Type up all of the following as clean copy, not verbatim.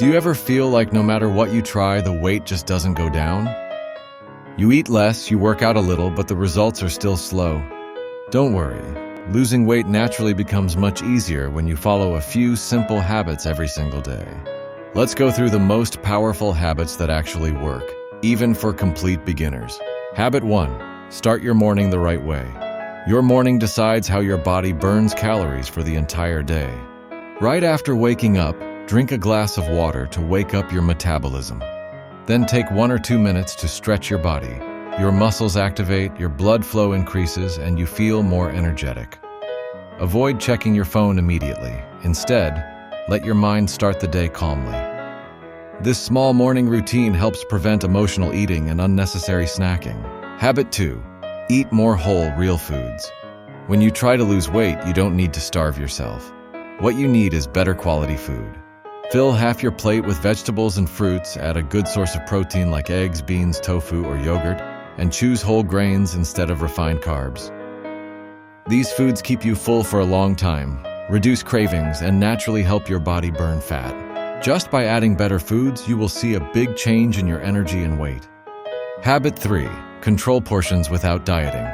Do you ever feel like no matter what you try, the weight just doesn't go down? You eat less, you work out a little, but the results are still slow. Don't worry. Losing weight naturally becomes much easier when you follow a few simple habits every single day. Let's go through the most powerful habits that actually work, even for complete beginners. Habit 1. Start your morning the right way. Your morning decides how your body burns calories for the entire day. Right after waking up, drink a glass of water to wake up your metabolism. Then take 1 or 2 minutes to stretch your body. Your muscles activate, your blood flow increases, and you feel more energetic. Avoid checking your phone immediately. Instead, let your mind start the day calmly. This small morning routine helps prevent emotional eating and unnecessary snacking. Habit 2. Eat more whole, real foods. When you try to lose weight, you don't need to starve yourself. What you need is better quality food. Fill half your plate with vegetables and fruits, add a good source of protein like eggs, beans, tofu, or yogurt, and choose whole grains instead of refined carbs. These foods keep you full for a long time, reduce cravings, and naturally help your body burn fat. Just by adding better foods, you will see a big change in your energy and weight. Habit 3. Control portions without dieting.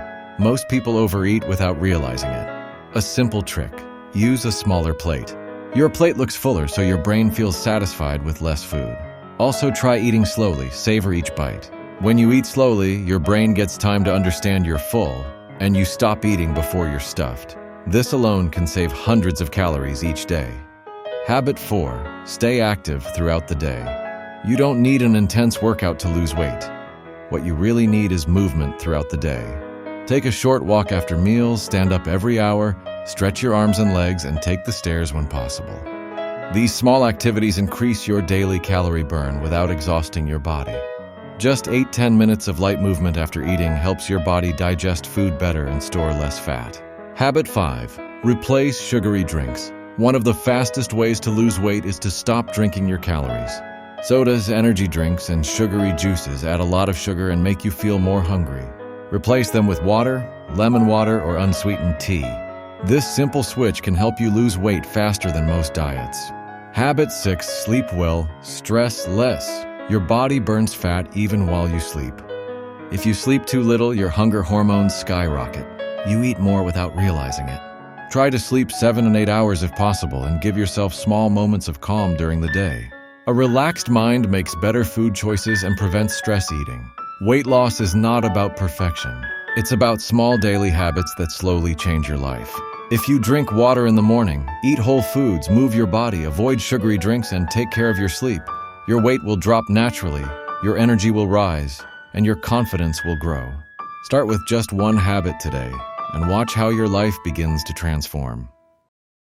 Most people overeat without realizing it. A simple trick. Use a smaller plate. Your plate looks fuller, so your brain feels satisfied with less food. Also, try eating slowly, savor each bite. When you eat slowly, your brain gets time to understand you're full, and you stop eating before you're stuffed. This alone can save hundreds of calories each day. Habit 4. Stay active throughout the day. You don't need an intense workout to lose weight. What you really need is movement throughout the day. Take a short walk after meals, stand up every hour, stretch your arms and legs, and take the stairs when possible. These small activities increase your daily calorie burn without exhausting your body. Just 8-10 minutes of light movement after eating helps your body digest food better and store less fat. Habit 5. Replace sugary drinks. One of the fastest ways to lose weight is to stop drinking your calories. Sodas, energy drinks, and sugary juices add a lot of sugar and make you feel more hungry. Replace them with water, lemon water, or unsweetened tea. This simple switch can help you lose weight faster than most diets. Habit 6. Sleep well, stress less. Your body burns fat even while you sleep. If you sleep too little, your hunger hormones skyrocket. You eat more without realizing it. Try to sleep 7 and 8 hours if possible, and give yourself small moments of calm during the day. A relaxed mind makes better food choices and prevents stress eating. Weight loss is not about perfection. It's about small daily habits that slowly change your life. If you drink water in the morning, eat whole foods, move your body, avoid sugary drinks, and take care of your sleep, your weight will drop naturally, your energy will rise, and your confidence will grow. Start with just one habit today, and watch how your life begins to transform.